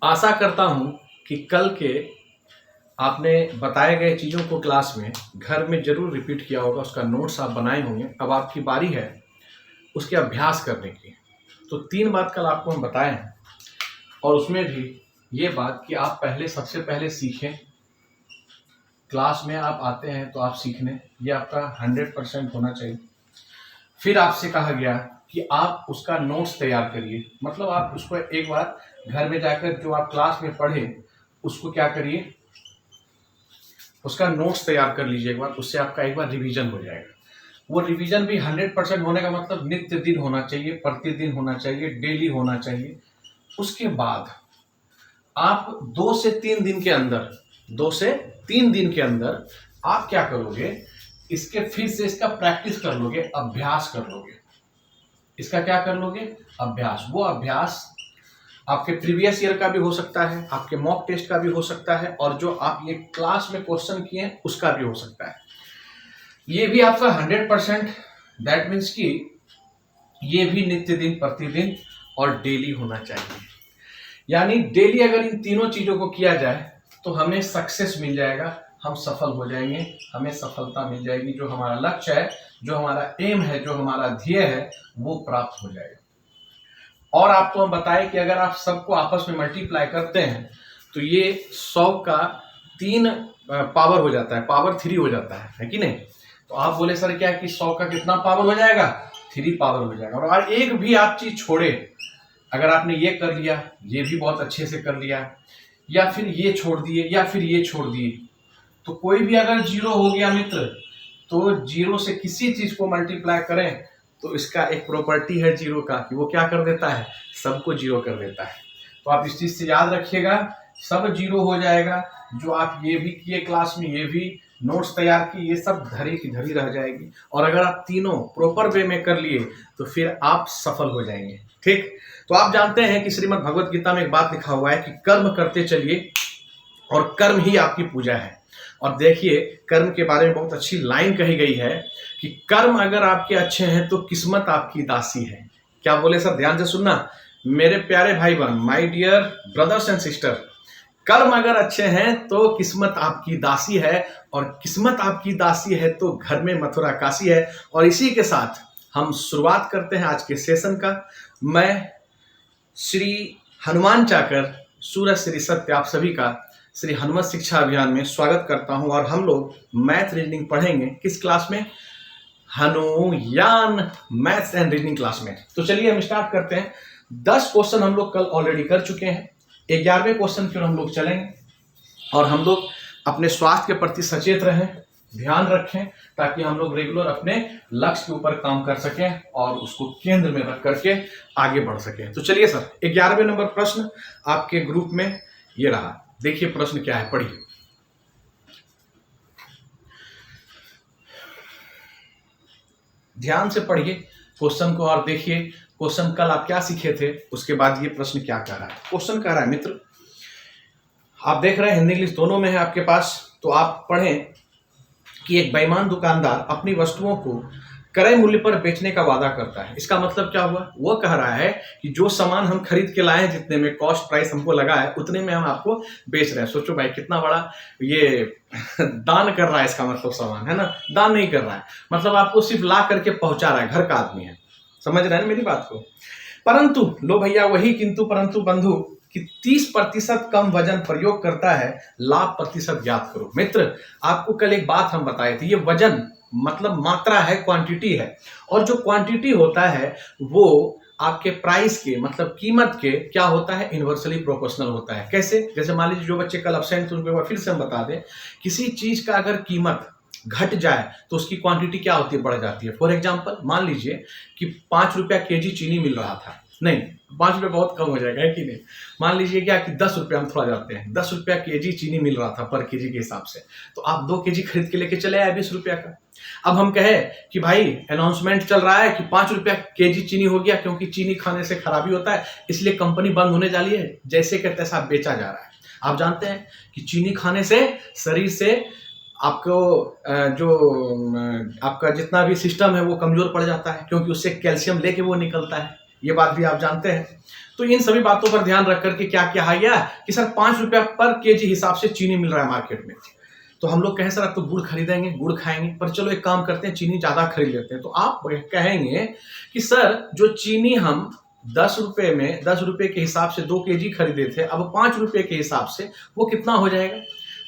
आशा करता हूँ कि कल के आपने बताए गए चीज़ों को क्लास में घर में ज़रूर रिपीट किया होगा, उसका नोट्स आप बनाए होंगे। अब आपकी बारी है उसके अभ्यास करने की। तो 3 बात कल आपको हम बताए हैं और उसमें भी ये बात कि आप सबसे पहले सीखें। क्लास में आप आते हैं तो आप सीखने, ये आपका 100% होना चाहिए। फिर आपसे कहा गया कि आप उसका नोट्स तैयार करिए, मतलब आप उसको एक बार घर में जाकर जो आप क्लास में पढ़े उसको क्या करिए, उसका नोट्स तैयार कर लीजिए एक बार। उससे आपका एक बार रिवीजन हो जाएगा। वो रिवीजन भी 100% होने का मतलब नित्य दिन होना चाहिए, प्रतिदिन होना चाहिए, डेली होना चाहिए। उसके बाद आप 2 से 3 दिन के अंदर आप क्या करोगे, इसके फिर से इसका प्रैक्टिस कर लोगे, अभ्यास कर लोगे। इसका क्या कर लोगे, अभ्यास। वो अभ्यास आपके प्रीवियस ईयर का भी हो सकता है, आपके मॉक टेस्ट का भी हो सकता है, और जो आप ये क्लास में क्वेश्चन किए हैं उसका भी हो सकता है। ये भी आपका 100%, दैट मीन्स कि ये भी नित्य दिन, प्रतिदिन और डेली होना चाहिए। यानी डेली अगर इन तीनों चीजों को किया जाए तो हमें सक्सेस मिल जाएगा, हम सफल हो जाएंगे, हमें सफलता मिल जाएगी। जो हमारा लक्ष्य है, जो हमारा एम है, जो हमारा ध्येय है, वो प्राप्त हो जाएगा। और आपको हम बताएं कि अगर आप सबको आपस में मल्टीप्लाई करते हैं तो ये 100 का 3 पावर हो जाता है, पावर 3 हो जाता है कि नहीं। तो आप बोले सर क्या कि 100 का कितना पावर हो जाएगा, 3 पावर हो जाएगा। और एक भी आप चीज छोड़े, अगर आपने ये कर लिया, ये भी बहुत अच्छे से कर लिया, या फिर ये छोड़ दिए, या फिर ये छोड़ दिए, तो कोई भी अगर 0 हो गया मित्र, तो 0 से किसी चीज को मल्टीप्लाई करें तो इसका एक प्रॉपर्टी है 0 का कि वो क्या कर देता है, सबको 0 कर देता है। तो आप इस चीज से याद रखिएगा, सब 0 हो जाएगा। जो आप ये भी किए क्लास में, ये भी नोट्स तैयार किए, ये सब धरी की धरी रह जाएगी। और अगर आप तीनों प्रॉपर वे में कर लिए तो फिर आप सफल हो जाएंगे। ठीक, तो आप जानते हैं कि श्रीमद् भगवत गीता में एक बात लिखा हुआ है कि कर्म करते चलिए और कर्म ही आपकी पूजा है। और देखिए, कर्म के बारे में बहुत अच्छी लाइन कही गई है कि कर्म अगर आपके अच्छे हैं तो किस्मत आपकी दासी है। क्या बोले सर, ध्यान से सुनना मेरे प्यारे भाई बहन, my dear brothers and sister. कर्म अगर अच्छे हैं तो किस्मत आपकी दासी है, और किस्मत आपकी दासी है तो घर में मथुरा काशी है। और इसी के साथ हम शुरुआत करते हैं आज के सेशन का। मैं श्री हनुमान चाकर, सूरज श्री सत्य, आप सभी का श्री हनुमत शिक्षा अभियान में स्वागत करता हूं। और हम लोग मैथ रीजनिंग पढ़ेंगे किस क्लास में, हनुयान मैथ्स एंड रीजनिंग क्लास में। तो चलिए हम स्टार्ट करते हैं। 10 क्वेश्चन हम लोग कल ऑलरेडी कर चुके हैं, 11वें क्वेश्चन फिर हम लोग चलेंगे। और हम लोग अपने स्वास्थ्य के प्रति सचेत रहें, ध्यान रखें, ताकि हम लोग रेगुलर अपने लक्ष्य के ऊपर काम कर सकें और उसको केंद्र में रख करके आगे बढ़ सकें। तो चलिए सर, 11वें नंबर प्रश्न आपके ग्रुप में ये रहा। देखिए प्रश्न क्या है, पढ़िए। ध्यान से पढ़िए क्वेश्चन को और देखिए क्वेश्चन कल आप क्या सीखे थे, उसके बाद ये प्रश्न क्या कह रहा है। क्वेश्चन कह रहा है मित्र, आप देख रहे हैं हिंदी इंग्लिश दोनों में है आपके पास, तो आप पढ़ें कि एक बेईमान दुकानदार अपनी वस्तुओं को क्रय मूल्य पर बेचने का वादा करता है। इसका मतलब क्या हुआ, वो कह रहा है कि जो सामान हम खरीद के लाए हैं, जितने में कॉस्ट प्राइस हमको लगा है, उतने में हम आपको बेच रहे हैं। सोचो भाई कितना बड़ा ये दान कर रहा है, इसका मतलब सामान है ना, दान नहीं कर रहा है, मतलब आपको सिर्फ ला करके पहुंचा रहा है, घर का आदमी है। समझ रहे हैं मेरी बात को। परंतु लो भैया वही किंतु परंतु बंधु कि 30% कम वजन प्रयोग करता है, लाभ प्रतिशत ज्ञात करो। मित्र आपको कल एक बात हम बताए थे, ये वजन मतलब मात्रा है, क्वांटिटी है, और जो क्वांटिटी होता है वो आपके प्राइस के मतलब कीमत के क्या होता है, इनवर्सली प्रोपोर्शनल होता है। कैसे, जैसे मान लीजिए जो बच्चे कल अब्सेंट थे उनको फिर से हम बता दें, किसी चीज का अगर कीमत घट जाए तो उसकी क्वांटिटी क्या होती है, बढ़ जाती है। फॉर एग्जांपल मान लीजिए कि 5 रुपया केजी चीनी मिल रहा था, नहीं 5 रुपये बहुत कम हो जाएगा है कि नहीं, मान लीजिए क्या कि 10 रुपये, हम थोड़ा जाते हैं, 10 रुपया केजी चीनी मिल रहा था पर केजी के हिसाब से, तो आप 2 केजी खरीद के लेके चले आए 20 रुपया का। अब हम कहे कि भाई अनाउंसमेंट चल रहा है कि 5 रुपया केजी चीनी हो गया, क्योंकि चीनी खाने से खराबी होता है, इसलिए कंपनी बंद होने जा रही है, जैसे कि तैसा बेचा जा रहा है। आप जानते हैं कि चीनी खाने से शरीर से आपको जो आपका जितना भी सिस्टम है वो कमजोर पड़ जाता है, क्योंकि उससे कैल्शियम लेके वो निकलता है, ये बात भी आप जानते हैं। तो इन सभी बातों पर ध्यान रख करके क्या क्या है गया कि सर 5 रुपया पर केजी हिसाब से चीनी मिल रहा है मार्केट में। तो हम लोग कहें सर अब तो गुड़ खरीदेंगे, गुड़ खाएंगे, पर चलो एक काम करते हैं चीनी ज्यादा खरीद लेते हैं। तो आप कहेंगे कि सर जो चीनी हम 10 रुपए में 10 रुपए के हिसाब से 2 केजी खरीदे थे, अब 5 रुपए के हिसाब से वो कितना हो जाएगा?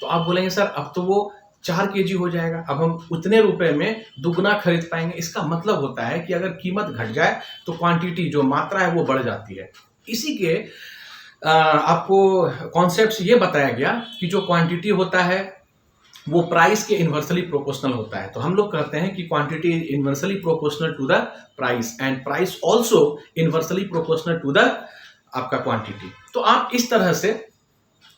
तो आप बोलेंगे सर अब तो वो 4 केजी हो जाएगा, अब हम उतने रुपए में दुगना खरीद पाएंगे। इसका मतलब होता है कि अगर कीमत घट जाए तो क्वांटिटी जो मात्रा है वो बढ़ जाती है। इसी के आपको कॉन्सेप्ट से ये बताया गया कि जो क्वांटिटी होता है वो प्राइस के इन्वर्सली प्रोपोर्शनल होता है। तो हम लोग कहते हैं कि quantity is inversely proportional to the price and price also inversely proportional to the आपका क्वांटिटी। तो आप इस तरह से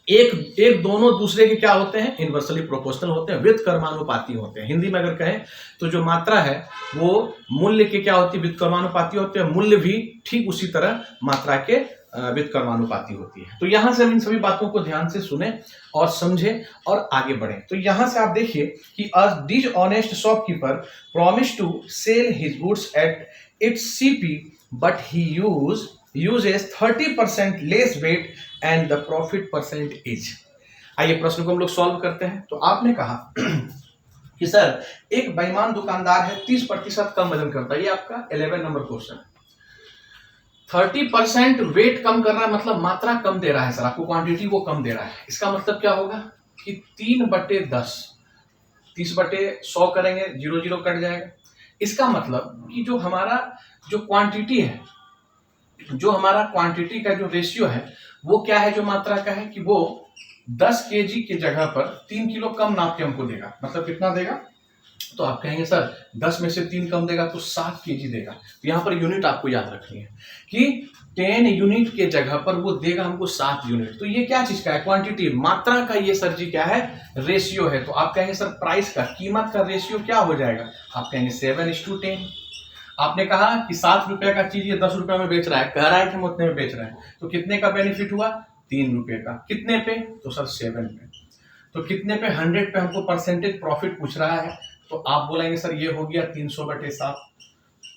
एक दोनों दूसरे के क्या होते हैं? इन्वर्सली प्रोपोर्शनल होते हैं, व्युत्क्रमानुपाती होते हैं। हिंदी में अगर कहें तो जो मात्रा है वो मूल्य के क्या होती है? व्युत्क्रमानुपाती होते हैं। मूल्य भी ठीक उसी तरह मात्रा के व्युत्क्रमानुपाती होती है। तो यहां से हम इन सभी बातों को ध्यान से सुने और समझे और आगे बढ़े। तो यहां से आप देखिए कि a dishonest shopkeeper promise to sell his goods at its CP but he uses 30% less weight and the profit percent is. आइए प्रश्न को हम लोग सॉल्व करते हैं। तो आपने कहा कि सर एक बेईमान दुकानदार है 30% कम वजन करता है, ये आपका 11 नंबर क्वेश्चन है। 30% वेट कम कर रहा है मतलब मात्रा कम दे रहा है सर आपको, क्वांटिटी वो कम दे रहा है। इसका मतलब क्या होगा कि 3/10, 30/100 करेंगे, 0 0 कट जाएगा। इसका मतलब कि जो हमारा जो क्वांटिटी है, जो हमारा क्वांटिटी का जो रेशियो है वो क्या है, जो मात्रा का है कि वो 10 केजी की जगह पर 3 किलो कम नाप के हमको देगा। मतलब कितना देगा? तो आप कहेंगे सर 10 में से 3 कम देगा तो 7 केजी देगा। तो यहाँ पर यूनिट आपको याद रखनी है कि 10 यूनिट के जगह पर वो देगा हमको 7 यूनिट। तो ये क्या चीज का है? क्वांटिटी, मात्रा का ये सर जी क्या है? रेशियो है। तो आप कहेंगे सर प्राइस का, कीमत का रेशियो क्या हो जाएगा? आप कहेंगे 7:10। आपने कहा कि 7 रुपए का चीज ये 10 रुपए में बेच रहा है, कह रहा है कि हम उतने में बेच रहे हैं, तो कितने का बेनिफिट हुआ? 3 रुपए का। कितने पे? तो सर 7 पे। तो कितने पे? 100 पे हमको परसेंटेज प्रॉफिट पूछ रहा है। तो आप बोलेंगे सर ये हो गया 300/7।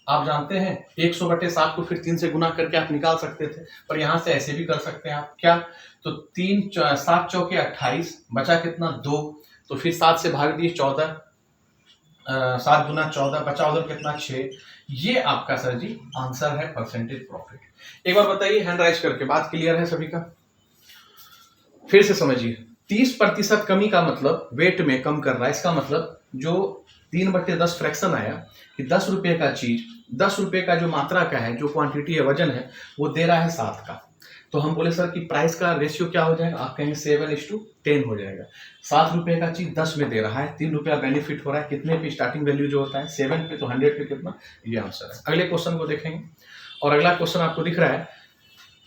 आप जानते हैं 100/7 को फिर 3 से गुना करके आप निकाल सकते थे, पर यहां से ऐसे भी कर सकते हैं आप। क्या? तो 7 चौके 28, बचा कितना? 2। तो फिर 7 से भाग दिए 14, 7 गुना 14, बचा उधर कितना? 6। ये आपका सर जी आंसर है परसेंटेज प्रॉफिट। एक बार बताइए हैंड राइज करके, बात क्लियर है सभी का? फिर से समझिए, 30% कमी का मतलब वेट में कम कर रहा है। इसका मतलब जो 3/10 फ्रैक्शन आया कि 10 रुपए का चीज, 10 रुपए का जो मात्रा का है, जो क्वांटिटी है, वजन है, वो दे रहा है 7 का। तो हम बोले सर कि प्राइस का रेशियो क्या हो जाएगा? आप कहेंगे 7:10 हो जाएगा। 7 रुपए का चीज 10 में दे रहा है, 3 रुपया बेनिफिट हो रहा है। कितने पे? स्टार्टिंग वैल्यू जो होता है 7 पे, तो 100 पे कितना? ये आंसर है। अगले क्वेश्चन को देखेंगे और अगला क्वेश्चन आपको दिख रहा है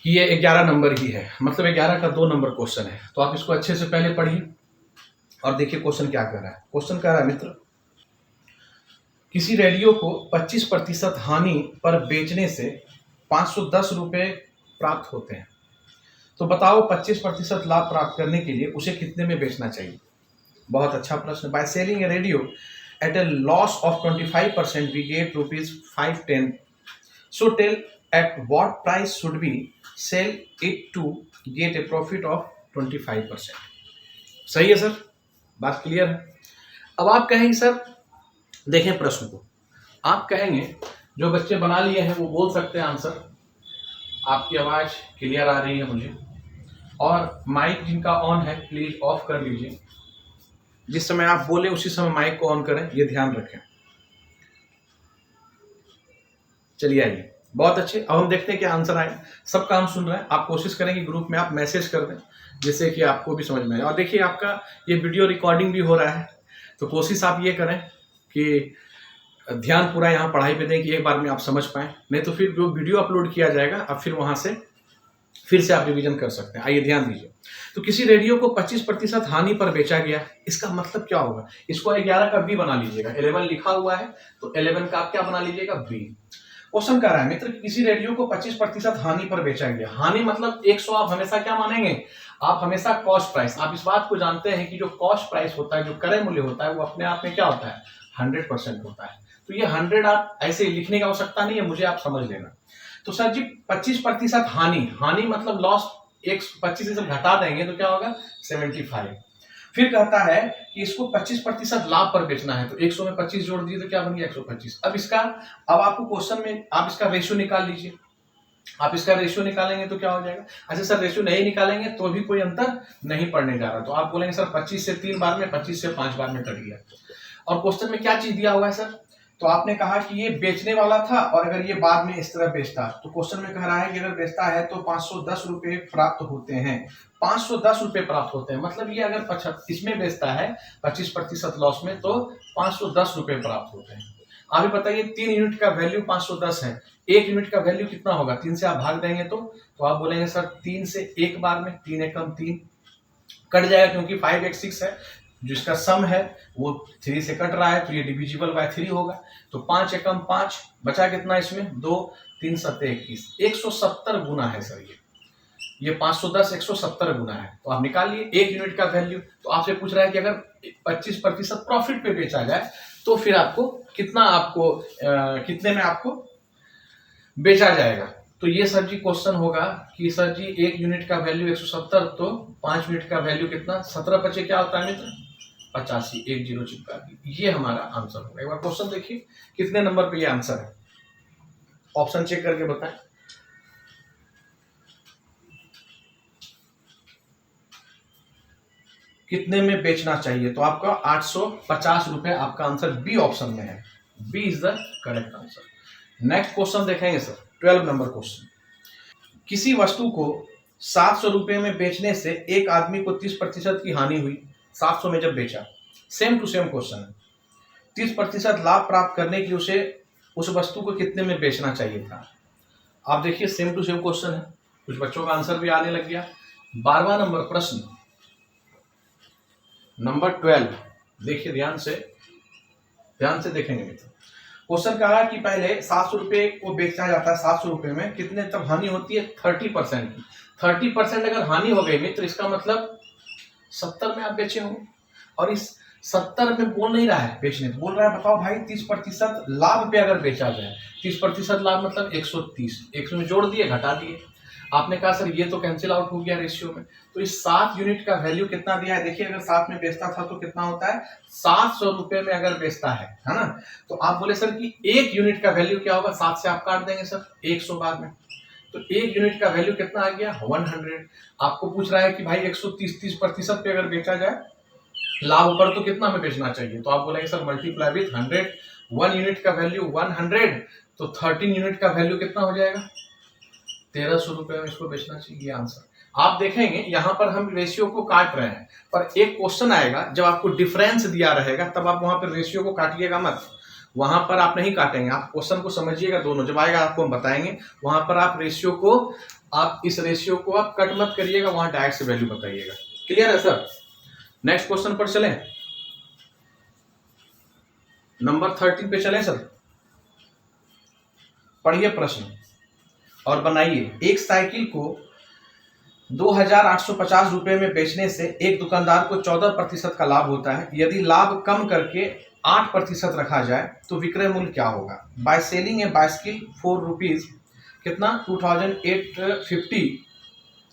कि ये 11 नंबर ही है, मतलब 11 का 2 नंबर क्वेश्चन है। तो आप इसको अच्छे से पहले पढ़िए और देखिए क्वेश्चन क्या कर रहा है। क्वेश्चन कह रहा है मित्र, किसी रेडियो को 25% हानि पर बेचने से 510 रुपए प्राप्त होते हैं। तो बताओ 25% लाभ प्राप्त करने के लिए उसे कितने में बेचना चाहिए? बहुत अच्छा प्रश्न। By selling a radio at a loss of 25% we get ₹510। So tell at what price should be sell it to get a profit of 25%। सही है सर, बात क्लियर है? अब आप कहेंगे सर, देखें प्रश्न को, आप कहेंगे जो बच्चे बना लिए हैं वो बोल सकते हैं आंसर। आपकी आवाज क्लियर आ रही है मुझे, और माइक जिनका ऑन है प्लीज ऑफ कर लीजिए। जिस समय आप बोले उसी समय माइक को ऑन करें, ये ध्यान रखें। चलिए आइए, बहुत अच्छे। अब हम देखते हैं क्या आंसर आए। सबका हम सुन रहे हैं। आप कोशिश करें कि ग्रुप में आप मैसेज कर दें जिससे कि आपको भी समझ में आए। और देखिए आपका ये वीडियो रिकॉर्डिंग भी हो रहा है, तो कोशिश आप ये करें कि ध्यान पूरा यहाँ पढ़ाई पे दें कि एक बार में आप समझ पाएं। नहीं तो फिर जो वीडियो अपलोड किया जाएगा अब फिर वहां से फिर से आप रिवीजन कर सकते हैं। आइए ध्यान दीजिए। तो किसी रेडियो को 25% हानि पर बेचा गया, इसका मतलब क्या होगा? इसको 11 का बी बना लीजिएगा। 11 लिखा हुआ है तो 11 का आप क्या बना लीजिएगा? बी। क्वेश्चन कह रहा है मित्र, किसी रेडियो को 25% हानि पर बेचा गया। हानि मतलब 100 आप हमेशा क्या मानेंगे? आप हमेशा कॉस्ट प्राइस। आप इस बात को जानते हैं कि जो कॉस्ट प्राइस होता है, जो क्रय मूल्य होता है, वो अपने आप में क्या होता है? 100% होता है। तो ये 100 आप ऐसे लिखने की आवश्यकता नहीं है, मुझे आप समझ लेना। तो सर जी 25% हानि, हानि मतलब लॉस, 25 से जब घटा देंगे तो क्या होगा 75। फिर कहता है कि इसको 25% लाभ पर बेचना है, तो 100 में 25 जोड़ दिए तो क्या बन गया 125। अब आपको क्वेश्चन में आप इसका रेशियो निकाल लीजिए। आप इसका रेशियो निकालेंगे तो क्या हो जाएगा। अच्छा सर रेशियो नहीं निकालेंगे तो भी कोई अंतर नहीं पड़ने जा रहा, तो आप बोलेंगे सर 25 से 3 बार में, 25 से 5 बार में कट गया। और क्वेश्चन में क्या चीज दिया हुआ है सर, तो आपने कहा कि ये बेचने वाला था और अगर ये बाद में इस तरह बेचता, तो क्वेश्चन में कह रहा है कि अगर बेचता है तो 510 रुपए प्राप्त होते हैं। 510 रुपए प्राप्त होते हैं, मतलब ये अगर इसमें बेचता है 25% लॉस में तो 510 रुपए प्राप्त होते हैं। आप ही बताइए 3 यूनिट का वैल्यू 510 है, 1 यूनिट का वैल्यू कितना होगा, 3 से आप भाग देंगे तो आप बोलेंगे सर 3 से 1 बार में, 3 एकम 3 कट जाएगा क्योंकि 5 एक 6 है, जिसका सम है वो 3 से कट रहा है तो ये डिविजिबल बाय 3 होगा। तो 5 एकम 5 बचा कितना इसमें 2, 3 सत्ते 21, 170 गुना है सर ये 510 170 गुना है। तो आप निकालिए 1 यूनिट का वैल्यू। तो आपसे पूछ रहा है कि अगर 25% प्रॉफिट पे बेचा जाए तो फिर आपको कितने में आपको बेचा जाएगा। तो ये सर जी क्वेश्चन होगा कि सर जी 1 यूनिट का वैल्यू 170, तो 5 यूनिट का वैल्यू कितना 17 बचे क्या होता है मित्र 85, 1 जीरो चिपका दी। ये हमारा आंसर होगा। एक बार क्वेश्चन देखिए कितने नंबर पे ये आंसर है, ऑप्शन चेक करके बताएं। कितने में बेचना चाहिए, तो आपका 850 रुपए आपका आंसर बी ऑप्शन में है। B is the correct answer. Next question देखेंगे सर 12 नंबर क्वेश्चन। किसी वस्तु को 700 रुपए में बेचने से एक आदमी को 30% की हानि हुई। 700 में जब बेचा, सेम टू सेम क्वेश्चन है। 30% लाभ प्राप्त करने के लिए उसे उस वस्तु को कितने में बेचना चाहिए था। आप देखिए सेम टू सेम क्वेश्चन है, कुछ बच्चों का आंसर भी आने लग गया। 12वां नंबर प्रश्न नंबर 12, देखिए ध्यान से देखेंगे मित्र। क्वेश्चन कहा कि पहले 700 रुपए को बेचा जाता है, 700 रुपए में कितने तब हानि होती है 30% की। 30% अगर हानि हो गई मित्र, इसका मतलब 70 में आप बेचे हो, और इस 70 में बोल नहीं रहा है बेचने, तो बोल रहा है बताओ भाई 30% लाभ पे अगर बेचा जाए, 30% लाभ मतलब 130, 100 में जोड़ दिए घटा दिए। आपने कहा सर ये तो कैंसिल आउट हो गया रेशियो में, तो इस 7 यूनिट का वैल्यू कितना दिया है, देखिए अगर 7 में बेचता था तो कितना होता है 700 रुपए में अगर बेचता है ना। तो आप बोले सर कि 1 यूनिट का वैल्यू क्या होगा, 7 से आप काट देंगे सर 100 बाद में, तो 1 यूनिट का वैल्यू कितना आ गया 100। आपको पूछ रहा है कि भाई 130% पे अगर बेचा जाए लाभ पर तो कितना में बेचना चाहिए, तो आप बोलेंगे सर मल्टीप्लाई विथ 100। 1 यूनिट का वैल्यू 100, तो 13 यूनिट का वैल्यू कितना हो जाएगा 1300 रुपए में इसको बेचना चाहिए। आंसर आप देखेंगे यहाँ पर हम रेशियो को काट रहे हैं, पर एक क्वेश्चन आएगा जब आपको डिफरेंस दिया रहेगा तब आप वहां पर रेशियो को काटिएगा मत, वहां पर आप नहीं काटेंगे, आप क्वेश्चन को समझिएगा। दोनों जब आएगा आपको हम बताएंगे, वहां पर आप रेशियो को, आप इस रेशियो को आप कट मत करिएगा, वहां डायरेक्ट से वैल्यू बताइएगा। क्लियर है सर। नेक्स्ट क्वेश्चन पर चलें, नंबर 13 पे चलें सर। पढ़िए प्रश्न और बनाइए। एक साइकिल को 2850 रुपए में बेचने से एक दुकानदार को 14% का लाभ होता है। यदि लाभ कम करके 8% रखा जाए तो विक्रय मूल्य क्या होगा। By selling a bicycle for rupees कितना 2850,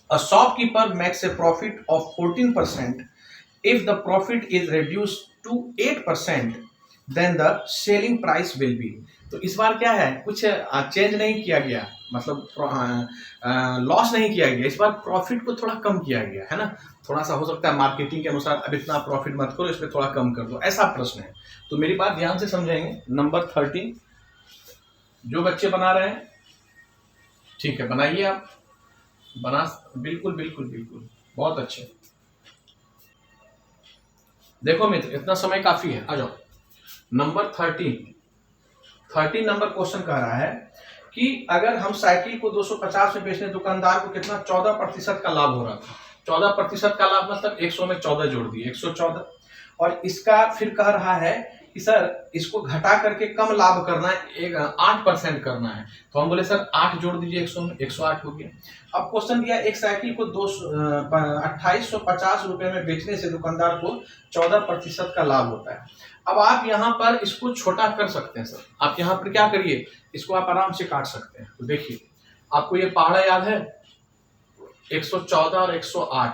a shopkeeper makes a profit of 14%। If the profit is reduced to 8%, then the selling price will be. तो इस बार क्या है, कुछ चेंज नहीं किया गया, मतलब लॉस नहीं किया गया, इस बार प्रॉफिट को थोड़ा कम किया गया है ना। थोड़ा सा हो सकता है मार्केटिंग के अनुसार अब इतना प्रॉफिट मत करो, इसमें थोड़ा कम कर दो, ऐसा प्रश्न है। तो मेरी बात ध्यान से समझेंगे। नंबर 13 जो बच्चे बना रहे हैं, ठीक है बनाइए, आप बना, बिल्कुल बिल्कुल बिल्कुल बहुत अच्छे। देखो मित्र इतना समय काफी है, आ जाओ। नंबर 13 नंबर क्वेश्चन कह रहा है कि अगर हम साइकिल को 250 में बेचने, दुकानदार को कितना 14% का लाभ हो रहा था। 14% का लाभ मतलब 100 में 14 जोड़ दिए 114, और इसका फिर कह रहा है कि सर इसको घटा करके कम लाभ करना है, 8% करना है। तो हम बोले सर 8 जोड़ दीजिए 100 में, 108 हो गया। अब क्वेश्चन दिया एक साइकिल को 2850 रुपए में बेचने से दुकानदार को 14% का लाभ होता है। अब आप यहाँ पर इसको छोटा कर सकते हैं सर, आप यहाँ पर क्या करिए, इसको आप आराम से काट सकते हैं। तो देखिए आपको ये पहाड़ा याद है, 114 और 108,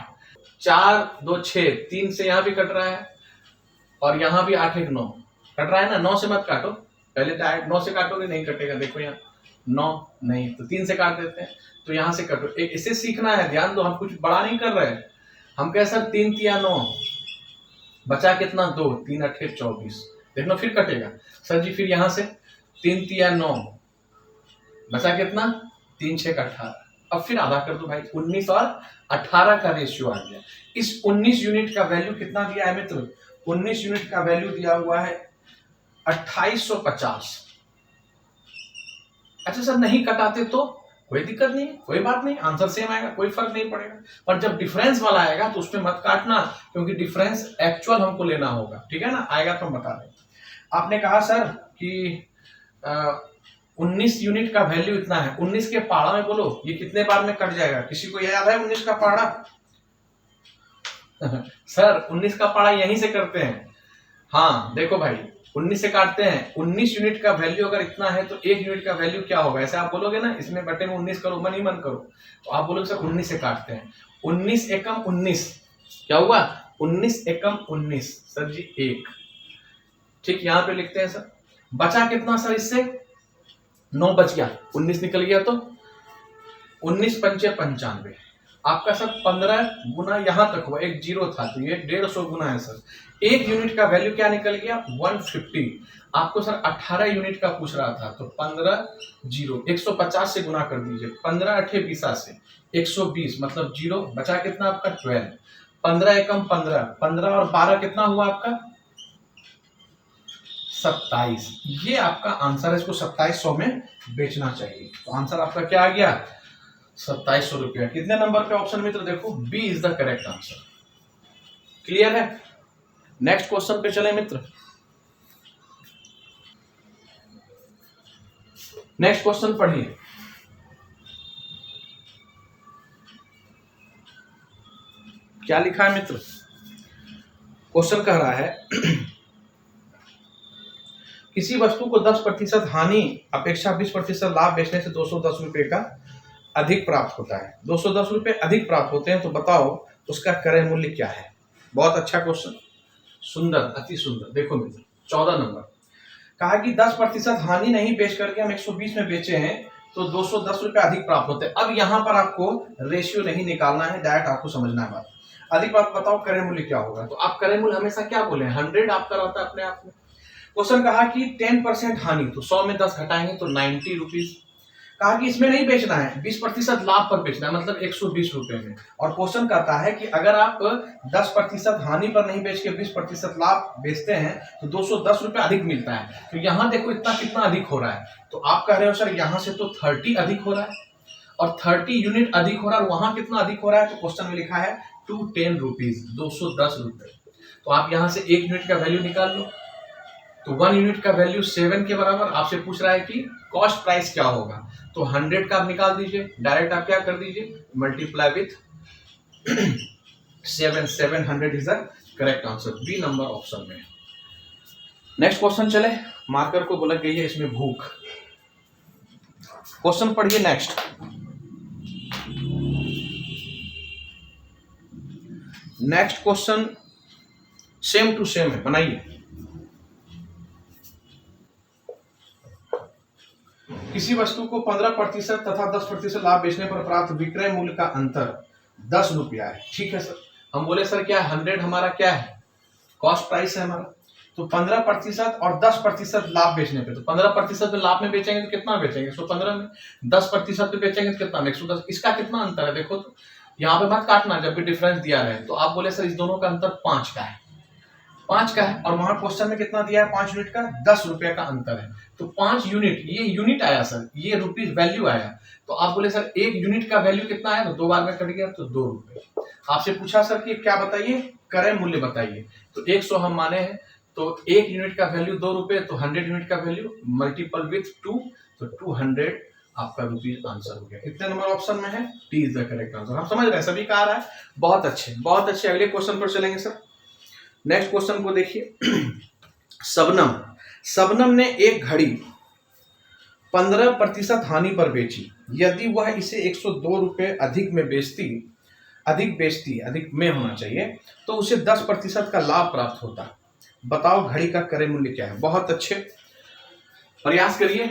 4 2 6, 3 से यहाँ भी कट रहा है और यहाँ भी 8 1 9 कट रहा है ना। 9 से मत काटो, पहले डायरेक्ट 9 से काटोगे नहीं कटेगा, देखो यहाँ 9 नहीं तो 3 से काट देते हैं, तो यहाँ से कटो। एक इसे सीखना है, ध्यान दो, हम कुछ बड़ा नहीं कर रहे हैं। हम कहे सर 3 3 9, बचा कितना 2, 3 8 24, देखना फिर कटेगा। सर जी फिर यहाँ से 3 3 9, बचा कितना 3 6 18, अब फिर आधा कर दो भाई, 19 और 18 का रेशियो आ गया। इस 19 यूनिट का वैल्यू कितना दिया है मित्र, 19 यूनिट का वैल्यू दिया हुआ है 2850। अच्छा सर नहीं कटाते तो कोई दिक्कत नहीं, कोई बात नहीं, आंसर सेम आएगा, कोई फर्क नहीं पड़ेगा। पर जब डिफरेंस वाला आएगा तो उसमें मत काटना, क्योंकि डिफरेंस एक्चुअल हमको लेना होगा, ठीक है ना। आएगा तो हम बता दें। आपने कहा सर कि 19 यूनिट का वैल्यू इतना है, 19 के पहाड़ा में बोलो ये कितने बार में कट जाएगा, किसी को याद है 19 का पहाड़ा? सर 19 का पहाड़ा यहीं से करते हैं। हाँ देखो भाई 19 से काटते हैं, 19 यूनिट का वैल्यू अगर इतना है तो 1 यूनिट का वैल्यू क्या होगा, ऐसे आप बोलोगे ना, इसमें बटे में 19 करो, मन ही मन करो, तो आप बोलोगे सर 19 से काटते हैं, 19 एकम 19 क्या हुआ, 19 एकम 19 सर जी 1, ठीक, यहां पे लिखते हैं सर। बचा कितना सर, इससे 9 बच गया, 19 निकल गया तो 19 पंचे 95, आपका सर 15 गुना यहां तक हुआ, एक जीरो था तो ये 150 गुना है सर। 1 यूनिट का वैल्यू क्या निकल गया 150। आपको सर 18 यूनिट का पूछ रहा था तो 15 जीरो 150 से गुना कर दीजिए, 15 8 20 से 120 मतलब जीरो, बचा कितना आपका 12, 15 एकम 15, 15 और 12 कितना हुआ आपका 27। ये आपका आंसर है, इसको 2700 में बेचना चाहिए, तो आंसर आपका क्या आ गया 2700 रुपया। कितने नंबर पे ऑप्शन मित्र, देखो B is the correct answer. Clear है। नेक्स्ट क्वेश्चन पे चले मित्र। नेक्स्ट क्वेश्चन पढ़िए। क्या लिखा है मित्र, क्वेश्चन कह रहा है किसी वस्तु को 10% हानि अपेक्षा 20% लाभ बेचने से 210 रुपए का अधिक प्राप्त होता है, 210 रुपए अधिक प्राप्त होते हैं, तो बताओ उसका क्रय मूल्य क्या है। बहुत अच्छा क्वेश्चन, सुंदर, अति सुंदर। देखो मित्र 14 नंबर कहा कि 10% हानि नहीं बेच करके हम 120 में बेचे हैं तो 210 रुपए अधिक प्राप्त होते हैं। अब यहां पर आपको रेशियो नहीं निकालना है, डायरेक्ट आपको समझना है बात। अधिक बात बताओ क्रय मूल्य क्या होगा, तो आप क्रय मूल्य हमेशा क्या बोले 100 आपका रहता है अपने आप में। क्वेश्चन कहा कि 10% हानि, तो 100 में 10 घटाएंगे तो 90 रुपीज। कहा कि इसमें नहीं बेचना है, 20% लाभ पर बेचना है, मतलब 120 रुपए में। और क्वेश्चन कहता है कि अगर आप 10% हानि पर नहीं बेच के 20% लाभ बेचते हैं तो 210 रुपए अधिक मिलता है। तो यहाँ देखो इतना कितना अधिक हो रहा है, तो आप कह रहे हो सर यहाँ से तो 30 अधिक हो रहा है और 30 यूनिट अधिक हो रहा है, और वहां कितना अधिक हो रहा है, तो क्वेश्चन में लिखा है 210 रुपीज, 210 रुपए। तो आप यहाँ से 1 यूनिट का वैल्यू निकाल लो, तो 1 यूनिट का वैल्यू 7 के बराबर। आपसे पूछ रहा है कि कॉस्ट प्राइस क्या होगा, तो 100 का आप निकाल दीजिए, डायरेक्ट आप क्या कर दीजिए multiply with 7, 700 is the correct answer, B number option में। नेक्स्ट क्वेश्चन चले, मार्कर को बोला गई है इसमें भूख। क्वेश्चन पढ़िए next. Next question same to same है, बनाइए। किसी वस्तु को 15% तथा 10% लाभ बेचने पर प्राप्त विक्रय मूल्य का अंतर 10 रुपया है, ठीक है सर। हम बोले सर क्या 100 हमारा क्या है कॉस्ट प्राइस है हमारा, तो 15% और 10% लाभ बेचने पे, तो 15% लाभ में बेचेंगे तो कितना बेचेंगे 115 में, 10% पे बेचेंगे तो कितना 110। इसका कितना अंतर है देखो, तो यहाँ पे मत काटना जब भी डिफरेंस दिया रहे। तो आप बोले सर इस दोनों का अंतर 5 का है, 5 का है, और वहां क्वेश्चन में कितना दिया है 5 यूनिट का, 10 रुपए का अंतर है। तो 5 यूनिट, ये यूनिट आया सर, ये रुपीज वैल्यू आया, तो आप बोले सर 1 यूनिट का वैल्यू कितना है, तो 2 बार में कट गया तो 2 रुपए। आपसे पूछा सर कि क्या बताइए क्रय मूल्य बताइए, तो 100 हम माने हैं, तो 1 यूनिट का वैल्यू 2 रुपए, तो 100 यूनिट का वैल्यू मल्टीपल विथ 2, तो 200 आपका रुपीज आंसर हो गया। कितने नंबर ऑप्शन में है, T is the correct answer. हम समझ रहे हैं, सभी का आ रहा है, बहुत अच्छे बहुत अच्छे। अगले क्वेश्चन पर चलेंगे सर। नेक्स्ट क्वेश्चन को देखिए। शबनम ने एक घड़ी 15% हानि पर बेची, यदि वह इसे 102 रुपये अधिक में होना चाहिए, तो उसे 10% का लाभ प्राप्त होता। बताओ घड़ी का क्रय मूल्य क्या है। बहुत अच्छे, प्रयास करिए।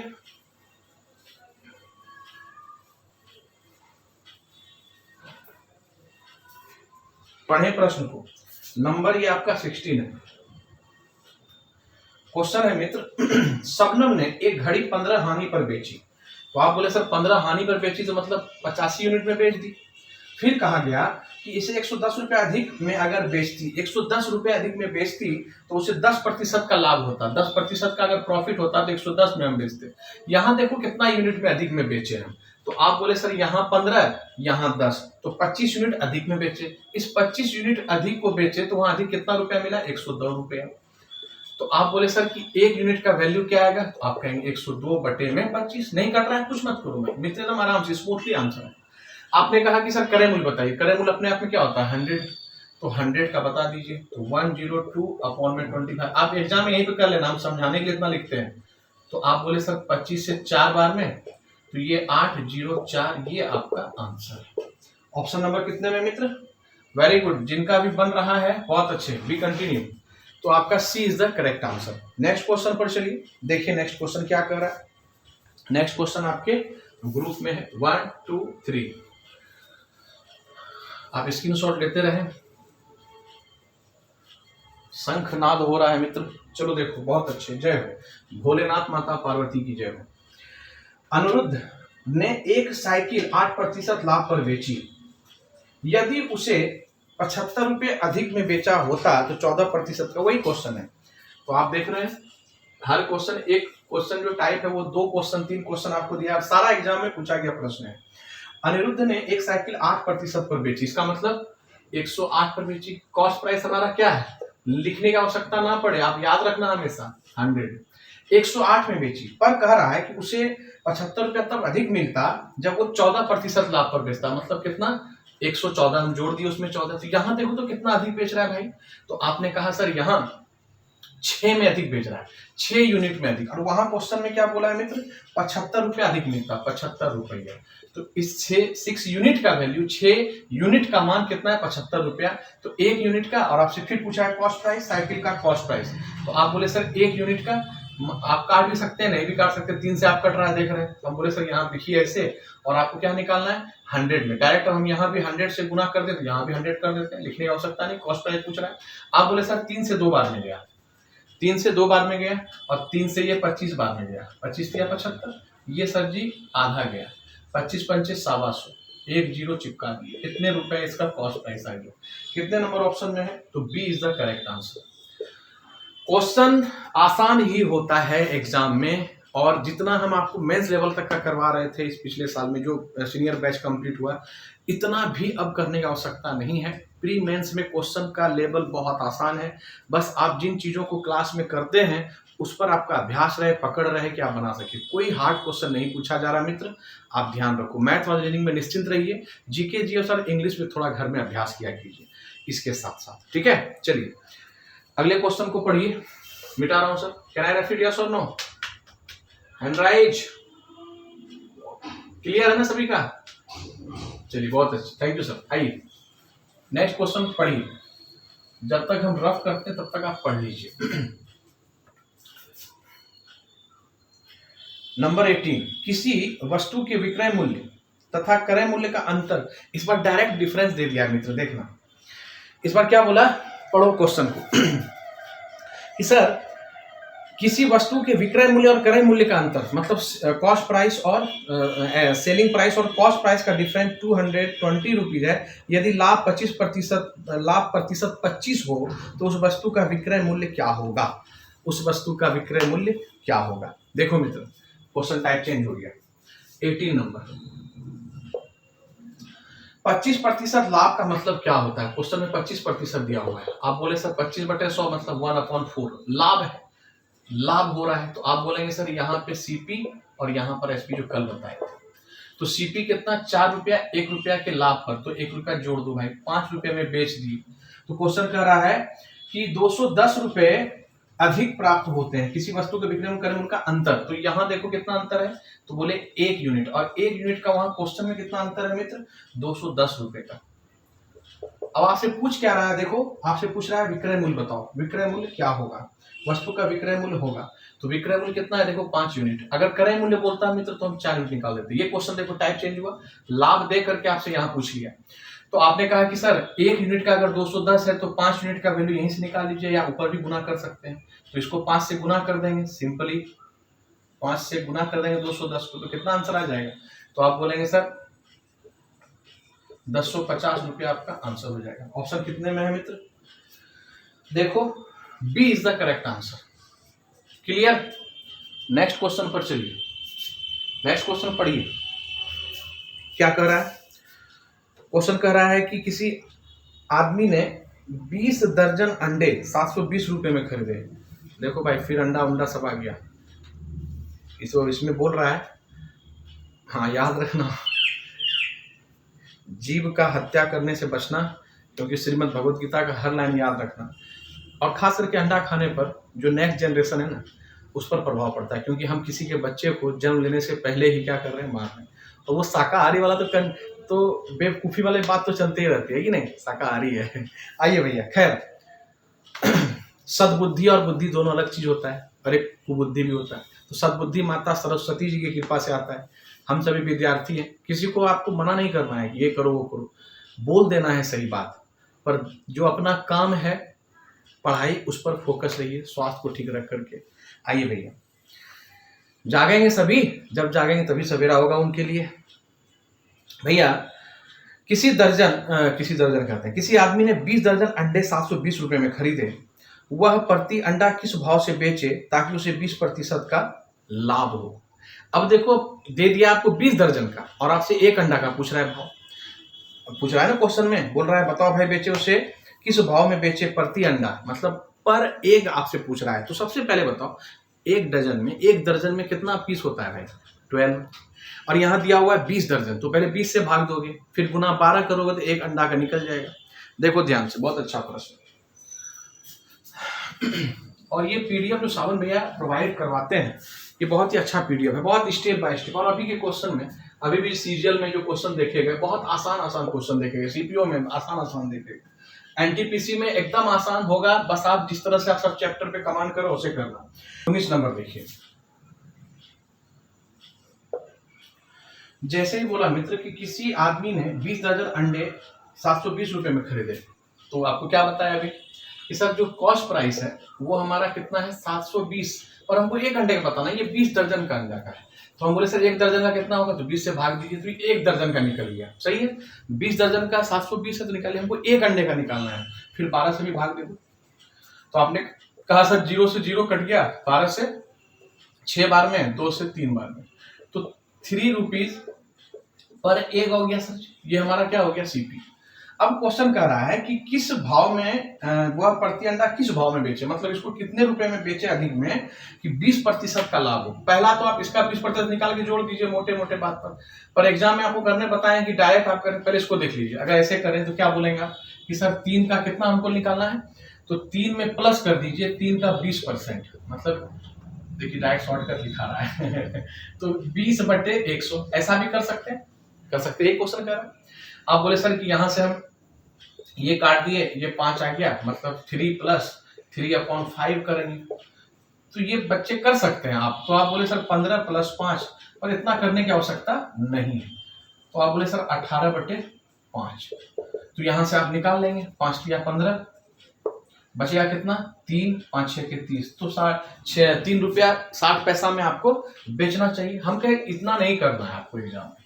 पढ़े प्रश्न को। नंबर ये आपका 16 है। क्वेश्चन है मित्र, शबनम ने एक घड़ी 15 हानि पर बेची। तो आप बोले सर 15 हानि पर बेची तो मतलब 85 यूनिट में बेच दी। फिर कहा गया कि इसे 110 रुपए अधिक में अगर बेचती, 110 रुपए अधिक में बेचती तो उसे 10% का लाभ होता। 10% का अगर प्रॉफिट होता तो 110 में हम बेचते। यहाँ देखो कितना यूनिट में अधिक में बेचे हम। तो आप बोले सर यहाँ 15, यहाँ 10, तो 25 यूनिट अधिक में बेचे। इस 25 यूनिट अधिक को बेचे तो वहां अधिक कितना रुपया मिला, 102 रुपया। तो आप बोले सर कि एक यूनिट का वैल्यू क्या आएगा, तो आप कहेंगे 102 बटे में 25। नहीं कट रहा है, कुछ मत करो मित्र, एकदम आराम से स्मूथली आंसर है। आपने कहा कि सर क्रय मूल्य बताइए। क्रय मूल्य अपने आप में क्या होता है, 100। तो 100 का बता दीजिए। तो 102 अपॉन में 25। आप एग्जाम में यहीं पे कर लेना, हम समझाने के लिए इतना लिखते हैं। तो आप बोले सर 25 से 4 बार में, तो ये 804, ये आपका आंसर। ऑप्शन नंबर कितने में मित्र, वेरी गुड। जिनका भी बन रहा है बहुत अच्छे, वी कंटिन्यू। तो आपका C is the correct answer. Next question पर चलिए, देखिए नेक्स्ट क्वेश्चन क्या कर रहा है। नेक्स्ट क्वेश्चन आपके ग्रुप में है 1 2 3। आप स्क्रीनशॉट लेते रहे। शंखनाद हो रहा है मित्र। चलो देखो, बहुत अच्छे, जय हो भोलेनाथ माता पार्वती की जय हो। अनिरुद्ध ने एक साइकिल 8% लाभ पर बेची। यदि उसे 75 रुपये अधिक में बेचा होता तो 14% का, वही क्वेश्चन है। तो आप देख रहे हैं हर क्वेश्चन, एक क्वेश्चन जो टाइप है वो 2 क्वेश्चन 3 क्वेश्चन आपको दिया, सारा एग्जाम में पूछा गया प्रश्न है। अनिरुद्ध ने एक साइकिल 8% पर बेची, इसका मतलब 108 पर बेची। कॉस्ट प्राइस हमारा क्या है, लिखने की आवश्यकता ना पड़े, आप याद रखना हमेशा 100। 108 में बेची, पर कह रहा है कि उसे 75 रुपया तब अधिक मिलता जब वो 14% लाभ पर बेचता। मतलब कितना, 114 हम जोड़ दिए उसमें 14। तो यहाँ देखो तो कितना अधिक बेच रहा है भाई। तो आपने कहा सर यहाँ 6 में अधिक बेच रहा है, 6 यूनिट में अधिक। और वहां क्वेश्चन में क्या बोला है मित्र, 75 रुपया अधिक मिलता, 75 रुपया। तो इस 6 यूनिट का वैल्यू, 6 यूनिट का मान कितना है, 75 रुपया। तो 1 यूनिट का, और आपसे फिर पूछा है कॉस्ट प्राइस, साइकिल का कॉस्ट प्राइस। तो आप बोले सर 1 यूनिट का आप काट भी सकते हैं, नहीं भी काट सकते, 3 से आप कट रहा है देख रहे हैं। तो हम बोले सर यहाँ लिखिए ऐसे, और आपको क्या निकालना है 100 में। डायरेक्ट हम यहाँ भी 100 से गुना कर देते, यहाँ भी 100 कर देते हैं, लिखने की आवश्यकता नहीं, कॉस्ट प्राइस पूछ रहा है। आप बोले सर 3 से 2 बार में गया, 3 से 2 बार में गया, और 3 से ये 25 बार में गया, 25 या 75, ये सर जी आधा गया, 25 पंचे 125, 1 0 चिपका दिए, इतने रुपए इसका कॉस्ट प्राइस आ गया। कितने नंबर ऑप्शन में है, तो B is the correct answer. Question आसान ही होता है एग्जाम में, और जितना हम आपको मेंस लेवल तक का करवा रहे थे इस पिछले साल में जो सीनियर बैच कंप्लीट हुआ, इतना भी अब करने की आवश्यकता नहीं है। प्री मेंस में क्वेश्चन का लेवल बहुत आसान है, बस आप जिन चीजों को क्लास में करते हैं उस पर आपका अभ्यास रहे, पकड़ रहे कि आप बना सके। कोई हार्ड क्वेश्चन नहीं पूछा जा रहा मित्र, आप ध्यान रखो। मैथ और रीजनिंग में निश्चिंत रहिए, जीके जी और सर इंग्लिश में थोड़ा घर में अभ्यास किया कीजिए इसके साथ साथ, ठीक है। चलिए अगले क्वेश्चन को पढ़िए, मिटा रहा हूं sir. Can I refer yes और नो, हैंड राइज, क्लियर है ना सभी का। चलिए बहुत अच्छा, थैंक यू सर। आइए नेक्स्ट क्वेश्चन पढ़िए, जब तक हम रफ करते हैं तब तक आप पढ़ लीजिए। नंबर 18, किसी वस्तु के विक्रय मूल्य तथा क्रय मूल्य का अंतर। इस बार डायरेक्ट डिफरेंस दे दिया मित्र, देखना इस बार क्या बोला, पढ़ो क्वेश्चन को कि सर किसी वस्तु के विक्रय मूल्य और क्रय मूल्य का अंतर, मतलब कॉस्ट प्राइस और सेलिंग प्राइस और कॉस्ट प्राइस का डिफरेंस 220 रुपीज है। यदि लाभ 25% 25 हो तो उस वस्तु का विक्रय मूल्य क्या होगा, उस वस्तु का विक्रय मूल्य क्या होगा। देखो मित्र क्वेश्चन टाइप चेंज हो गया। 18 नंबर, 25% लाभ का मतलब क्या होता है, क्वेश्चन में 25% दिया हुआ है। आप बोले सर 25/100 मतलब 1/4 लाभ है, लाभ हो रहा है। तो आप बोलेंगे सर यहाँ पे सीपी और यहाँ पर एसपी जो कल बताए थे। तो सीपी कितना, 4 रुपया, 1 रुपया के लाभ पर, तो 1 रुपया जोड़ दो भाई, 5 रुपये में बेच दी। तो क्वेश्चन कह रहा है कि 210 रुपये अधिक प्राप्त होते हैं, किसी वस्तु के विक्रय मूल्य क्रय मूल्य का अंतर। तो यहाँ देखो कितना अंतर है, तो बोले 1 यूनिट, और 1 यूनिट का वहां क्वेश्चन में कितना अंतर है मित्र, 210 रुपए का। अब आपसे पूछ क्या रहा है, देखो आपसे पूछ रहा है विक्रय मूल्य बताओ, विक्रय मूल्य क्या होगा, वस्तु का विक्रय मूल्य होगा, तो विक्रय मूल्य कितना है, देखो 5 यूनिट। अगर क्रय मूल्य बोलता है मित्र तो हम 4 यूनिट निकाल देते। ये क्वेश्चन देखो टाइप चेंज हुआ, लाभ दे करके आपसे यहाँ पूछ लिया। तो आपने कहा कि सर 1 यूनिट का अगर 210 है तो 5 यूनिट का वैल्यू यहीं से निकाल लीजिए, या ऊपर भी गुना कर सकते हैं। तो इसको 5 से गुना कर देंगे, सिंपली 5 से गुना कर देंगे 210 को, तो कितना आंसर आ जाएगा, तो आप बोलेंगे सर 1050 रुपया आपका आंसर हो जाएगा। ऑप्शन कितने में है मित्र, देखो B is the correct answer. Clear. Next question पर चलिए, नेक्स्ट क्वेश्चन पढ़िए क्या कह रहा है। क्वेश्चन कह रहा है कि किसी आदमी ने 20 दर्जन अंडे 720 रुपए में खरीदे। देखो भाई फिर अंडा उंडा सब आ गया, इसमें बोल रहा है, हाँ याद रखना, जीव का हत्या करने से बचना, क्योंकि श्रीमद् भगवत गीता का हर लाइन याद रखना। और खास करके अंडा खाने पर जो नेक्स्ट जनरेशन है ना, उस पर प्रभाव पड़ता है, क्योंकि हम किसी के बच्चे को जन्म लेने से पहले ही क्या कर रहे हैं, मार रहे हैं। और वो शाकाहारी वाला तो बेवकूफ़ी वाली बात तो चलती ही रहती है कि नहीं, शाकाहारी है। आइए भैया, खैर सद्बुद्धि और बुद्धि दोनों अलग चीज होता है, और एक कुबुद्धि भी होता है। तो सद्बुद्धि माता सरस्वती जी की कृपा से आता है। हम सभी विद्यार्थी हैं, किसी को आपको मना नहीं करना है कि ये करो वो करो, बोल देना है सही बात, पर जो अपना काम है पढ़ाई, उस पर फोकस रहिए, स्वास्थ्य को ठीक रख करके। आइए भैया, जागेंगे सभी, जब जागेंगे तभी सवेरा होगा उनके लिए। भैया किसी आदमी ने 20 दर्जन अंडे 720 रुपए में खरीदे। वह प्रति अंडा किस भाव से बेचे ताकि उसे 20% का लाभ हो। अब देखो दे दिया आपको 20 दर्जन का, और आपसे एक अंडा का पूछ रहा है भाव, पूछ रहा है ना क्वेश्चन में, बोल रहा है बताओ भाई बेचे उसे किस भाव में बेचे प्रति अंडा, मतलब पर एक आपसे पूछ रहा है। तो सबसे पहले बताओ एक दर्जन में कितना पीस होता है भाई, 12, और यहाँ दिया हुआ है 20 दर्जन, तो पहले 20 से भाग दोगे, फिर गुना 12 करोगे तो एक अंडा का निकल जाएगा। देखो ध्यान से, बहुत अच्छा प्रश्न। और ये पीडीएफ जो सावन भैया प्रोवाइड करवाते हैं, ये बहुत ही अच्छा पीडीएफ है, बहुत स्टेप बाय स्टेप। और अभी के क्वेश्चन में, अभी भी सीरियल में जो क्वेश्चन देखे गए, बहुत आसान क्वेश्चन देखे गए, सीपीओ में आसान देखे गए, एनटीपीसी में एकदम आसान होगा, बस आप जिस तरह से आप सब चैप्टर पे कमांड करो उसे करना। 19 नंबर देखिए, जैसे ही बोला मित्र कि किसी आदमी ने 20 दर्जन अंडे 720 रुपए में खरीदे, तो आपको क्या बताया अभी कि सर जो कॉस्ट प्राइस है वो हमारा कितना है 720, और हमको एक अंडे का बताना है, ये 20 दर्जन का अंडा का है। तो हम बोले सर एक दर्जन का कितना होगा, तो 20 से भाग दीजिए, तो एक दर्जन का निकल गया। सही है, 20 दर्जन का 720 है तो निकालिए, हमको एक अंडे का निकालना है, फिर 12 से भी भाग दे दो। तो आपने कहा सर 0 से 0 कट गया, 12 से 6 बार में, 2 से 3 बार में, तो 3 रुपीज पर एक हो गया सर, ये हमारा क्या हो गया सीपी। अब क्वेश्चन कह रहा है कि किस भाव में वह प्रति अंडा किस भाव में बेचे, मतलब इसको कितने रुपए में बेचे अधिक में कि 20% का लाभ हो। पहला तो आप इसका 20% निकाल के जोड़ दीजिए मोटे मोटे बात पर एग्जाम में आपको करने बताएं कि डायरेक्ट आप करें, पहले इसको देख लीजिए। अगर ऐसे करें तो क्या बोलेंगे कि सर 3 का कितना हमको निकालना है, तो 3 में प्लस कर दीजिए 3 का 20%, मतलब देखिए डायरेक्ट शॉर्टकट लिखा रहा है तो 20/100 ऐसा भी कर सकते हैं, एक क्वेश्चन कर रहा है। आप बोले सर कि यहाँ से हम ये काट दिए, ये 5 आ गया, मतलब 3 + 3/5 करेंगे, तो ये बच्चे कर सकते हैं आप। तो आप बोले सर 15 + 5, पर इतना करने की आवश्यकता नहीं है, तो आप बोले सर 18/5, तो यहाँ से आप निकाल लेंगे, 5 × 15 बचेगा कितना, 3, 5 × 6 = 30, तो 3 रुपया 60 पैसा में आपको बेचना चाहिए। हम कहे इतना नहीं करना है आपको एग्जाम में,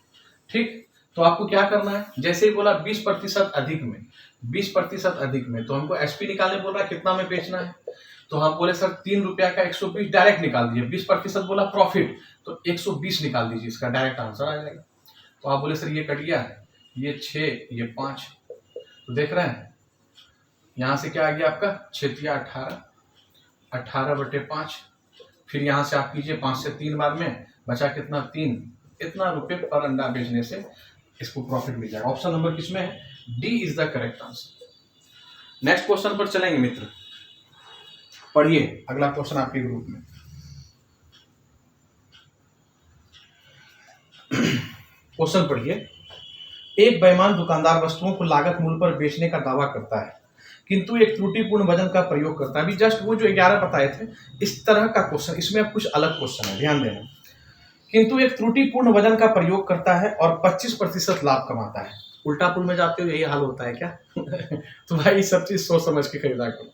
ठीक। तो आपको क्या करना है, जैसे ही बोला 20% अधिक में, 20% अधिक में, तो हमको एसपी निकालने बोल रहा है कितना में बेचना है, तो हम बोले सर 3 रुपया का 120 डायरेक्ट निकाल दीजिए, 20% बोला प्रॉफिट, तो 120 निकाल दीजिए, इसका डायरेक्ट आंसर आ जाएगा। तो आप बोले सर ये कट गया, ये 6, ये 5, तो देख रहे हैं यहाँ से क्या आ गया आपका 6 × 18, 18/5, फिर यहाँ से आप कीजिए 5 से 3 बार में, बचा कितना 3, इतना रुपये पर अंडा बेचने से इसको प्रॉफिट मिल जाएगा। ऑप्शन नंबर किसमें है, D is the correct answer. Next question पर चलेंगे मित्र। पढ़िए अगला क्वेश्चन आपके ग्रुप में। क्वेश्चन पढ़िए। एक बेईमान दुकानदार वस्तुओं को लागत मूल्य पर बेचने का दावा करता है, किंतु एक त्रुटिपूर्ण वजन का प्रयोग करता है। अभी जस्ट वो जो 11 बताए थे इस तरह का क्वेश्चन, इसमें अब कुछ अलग क्वेश्चन है, ध्यान देना। किंतु एक त्रुटिपूर्ण वजन का प्रयोग करता है और 25% लाभ कमाता है। उल्टा पुल में जाते हो यही हाल होता है क्या? तो भाई सब चीज सोच समझ के खरीदा करो।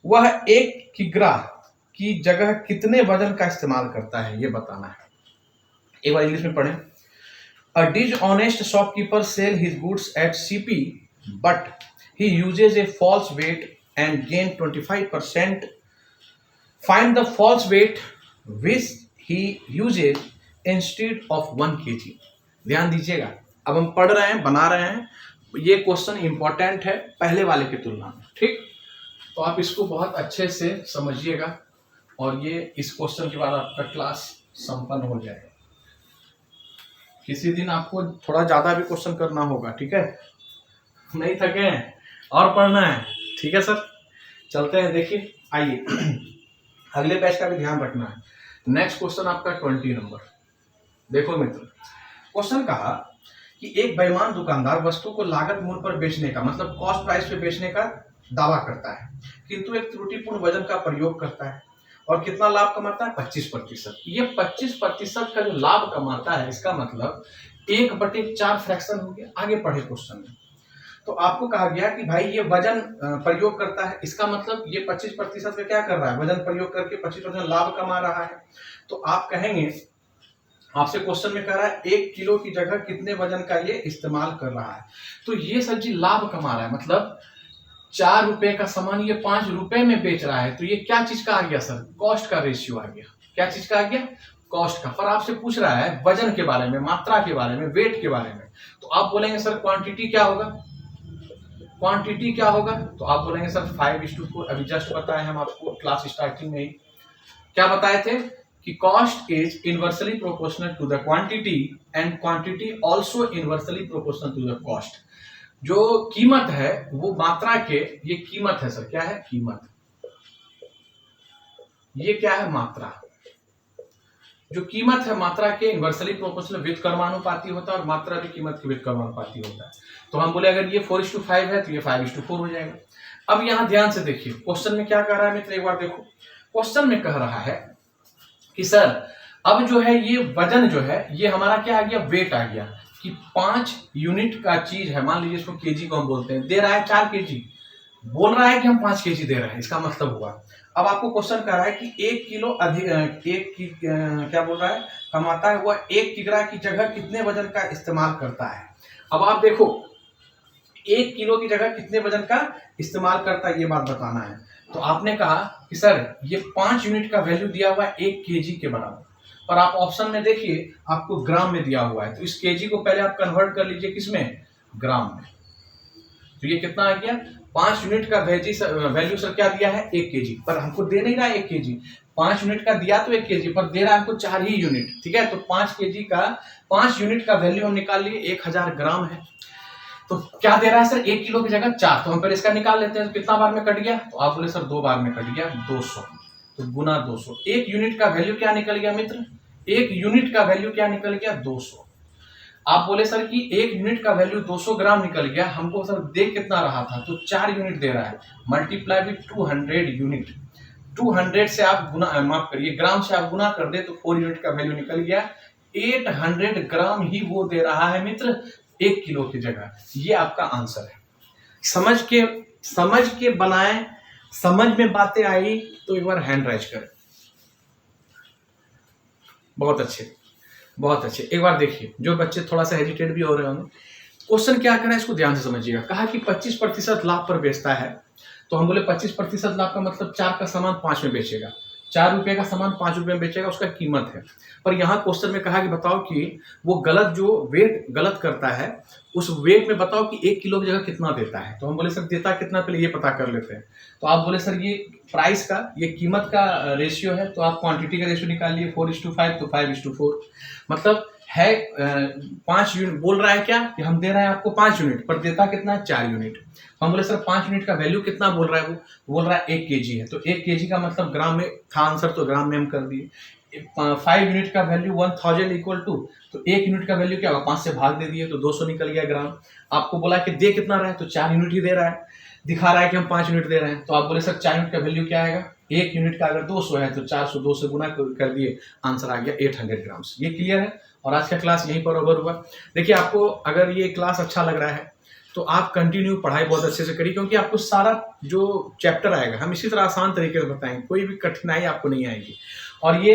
वह 1 किग्रा की जगह कितने वजन का इस्तेमाल करता है ये बताना है। एक बार इंग्लिश में पढ़ें। A dishonest shopkeeper sell his goods at CP, but he uses a false weight and gain 25%. Find the false weight which he uses instead of 1 kg. ध्यान दीजिएगा, अब हम पढ़ रहे हैं, बना रहे हैं, ये क्वेश्चन इंपॉर्टेंट है पहले वाले की तुलना में, ठीक? तो आप इसको बहुत अच्छे से समझिएगा और ये इस क्वेश्चन के बाद आपका क्लास संपन्न हो जाएगा। किसी दिन आपको थोड़ा ज्यादा भी क्वेश्चन करना होगा, ठीक है? नहीं थके और पढ़ना है, ठीक है सर? चलते हैं, देखिए आइए अगले बैच का भी ध्यान रखना है। नेक्स्ट क्वेश्चन आपका 20 नंबर। देखो मित्र, क्वेश्चन कहा कि एक बेईमान दुकानदार वस्तु को लागत मूल्य पर बेचने का मतलब कॉस्ट प्राइस पे बेचने का दावा करता है, किंतु एक त्रुटिपूर्ण वजन का प्रयोग करता है और कितना लाभ कमाता है? 25%। ये 25% का जो लाभ कमाता है इसका मतलब 1/4 फ्रैक्शन हो गया। आगे पढ़े क्वेश्चन में तो आपको कहा गया कि भाई ये वजन प्रयोग करता है, इसका मतलब ये 25% का क्या कर रहा है? वजन प्रयोग करके 25% लाभ कमा रहा है। तो आप कहेंगे, आपसे क्वेश्चन में कह रहा है 1 किलो की जगह कितने वजन का ये इस्तेमाल कर रहा है, तो ये सर जी लाभ कमा रहा है, मतलब 4 रुपए का सामान ये 5 रुपए में बेच रहा है। तो ये क्या चीज का आ गया सर? कॉस्ट का रेशियो आ गया। क्या चीज का आ गया? कॉस्ट का। पर आपसे पूछ रहा है वजन के बारे में, मात्रा के बारे में, वेट के बारे में, तो आप बोलेंगे सर क्वांटिटी क्या होगा? क्वांटिटी क्या होगा? तो आप बोलेंगे सर 5:4। अभी जस्ट बताए हम आपको क्लास स्टार्टिंग में ही, क्या बताए थे कि cost is inversely proportional to the quantity and quantity also inversely proportional to the cost. जो कीमत है वो मात्रा के, ये कीमत है सर, क्या है? कीमत। ये क्या है? मात्रा। जो कीमत है मात्रा के इनवर्सली प्रोपोर्शनल विद कर्मानुपाती होता है और मात्रा भी कीमत के विद कर्मानुपाती होता है। तो हम बोले अगर ये 4:5 है तो ये 5:4 हो जाएगा। अब यहां ध्यान से देखिए क्वेश्चन में क्या कह रहा है मित्र, एक बार देखो। क्वेश्चन में कह रहा है कि सर अब जो है ये वजन जो है ये हमारा क्या आ गया? वेट आ गया कि 5 यूनिट का चीज है, मान लीजिए इसको केजी को हम बोलते हैं, दे रहा है 4 केजी, बोल रहा है कि हम 5 केजी दे रहे हैं, इसका मतलब हुआ। अब आपको क्वेश्चन कर रहा है कि 1 किलो अधिक क्या बोल रहा है? कमाता है, वह 1 किग्रा की जगह कितने वजन का इस्तेमाल करता है। अब आप देखो 1 किलो की जगह कितने वजन का इस्तेमाल करता है ये बात बताना है। तो आपने कहा कि सर ये 5 यूनिट का वैल्यू दिया हुआ है 1 केजी के बराबर, और आप ऑप्शन में देखिए आपको ग्राम में दिया हुआ है, तो इस केजी को पहले आप कन्वर्ट कर लीजिए किसमें? ग्राम में। तो ये कितना आ गया? 5 यूनिट का वैल्यू सर क्या दिया है? 1 केजी, पर हमको दे नहीं रहा है 1 केजी। 5 यूनिट का दिया तो 1 केजी, पर दे रहा है हमको 4 ही यूनिट, ठीक है? तो 5 केजी का 5 यूनिट का वैल्यू हम निकाल लिए 1000 ग्राम है। तो क्या दे रहा है सर? 1 किलो की जगह 4, तो हम पहले इसका निकाल लेते हैं। तो कितना बार में कट गया? तो आप बोले सर 2 बार में कट गया, 200। तो गुना 200, 1 यूनिट का वैल्यू क्या निकल गया मित्र? 1 यूनिट का वैल्यू क्या निकल गया? 200। आप बोले सर कि 1 यूनिट का वैल्यू 200 ग्राम निकल गया, हमको सर दे कितना रहा था? तो 4 यूनिट दे रहा है, मल्टीप्लाई विद 200 यूनिट। 200 से आप गुना, माफ करिए, ग्राम से आप गुना कर दे तो 4 यूनिट का वैल्यू निकल गया। 800 ग्राम ही वो दे रहा है मित्र 1 किलो की जगह। ये आपका आंसर है। समझ के बनाएं, समझ में बातें आई तो एक बार हैंड राइज करें। बहुत अच्छे, बहुत अच्छे। एक बार देखिए, जो बच्चे थोड़ा सा हेजिटेट भी हो रहे होंगे, क्वेश्चन क्या कर रहा है इसको ध्यान से समझिएगा। कहा कि 25% लाभ पर बेचता है, तो हम बोले 25% लाभ का मतलब 4 का सामान 5 में बेचेगा, 4 रुपए का सामान 5 रुपए में बेचेगा, उसका कीमत है। पर यहाँ क्वेश्चन में कहा कि बताओ कि वो गलत, जो वेट गलत करता है उस वेट में बताओ कि 1 किलो की जगह कितना देता है। तो हम बोले सर देता कितना, पहले ये पता कर लेते हैं। तो आप बोले सर ये प्राइस का, ये कीमत का रेशियो है, तो आप क्वांटिटी का रेशियो निकाल लिए 4:5, तो 5:4, मतलब है 5 यूनिट बोल रहा है क्या कि हम दे रहे हैं आपको 5 यूनिट, पर देता कितना है 4 यूनिट। हम बोले सर 5 यूनिट का वैल्यू कितना बोल रहा है, वो बोल रहा है 1 kg है, तो 1 kg का मतलब ग्राम में था आंसर, तो ग्राम में हम कर दिए। 5 यूनिट का वैल्यू 1000 इक्वल टू, तो 1 यूनिट का वैल्यू क्या होगा, 5 से भाग दे दिए तो 200 निकल गया ग्राम। आपको बोला कि दे कितना रहा है, तो 4 यूनिट ही दे रहा है, दिखा रहा है कि हम 5 यूनिट दे रहे हैं, तो आप बोले सर 4 यूनिट का वैल्यू क्या आएगा, 1 यूनिट का अगर 200 है तो 400 2 से गुना कर दिए, आंसर आ गया 800 ग्राम्स। ये क्लियर है, और आज का क्लास यहीं पर ओवर हुआ। देखिए आपको अगर ये क्लास अच्छा लग रहा है तो आप कंटिन्यू पढ़ाई बहुत अच्छे से करिए, क्योंकि आपको सारा जो चैप्टर आएगा हम इसी तरह आसान तरीके से बताएंगे, कोई भी कठिनाई आपको नहीं आएगी, और ये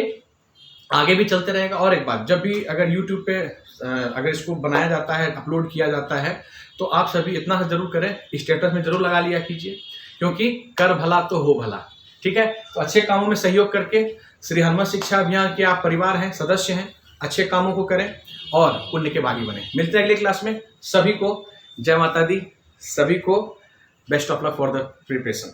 आगे भी चलते रहेगा। और एक बात, जब भी अगर यूट्यूब पे अगर इसको बनाया जाता है, अपलोड किया जाता है, तो आप सभी इतना जरूर करें, स्टेटस में जरूर लगा लिया कीजिए, क्योंकि कर भला तो हो भला। ठीक है, तो अच्छे कामों में सहयोग करके श्री हनुमत शिक्षा अभियान के आप परिवार हैं, सदस्य हैं, अच्छे कामों को करें और पुण्य के भागी बने। मिलते हैं अगली क्लास में। सभी को जय माता दी, सभी को best of luck for the preparation.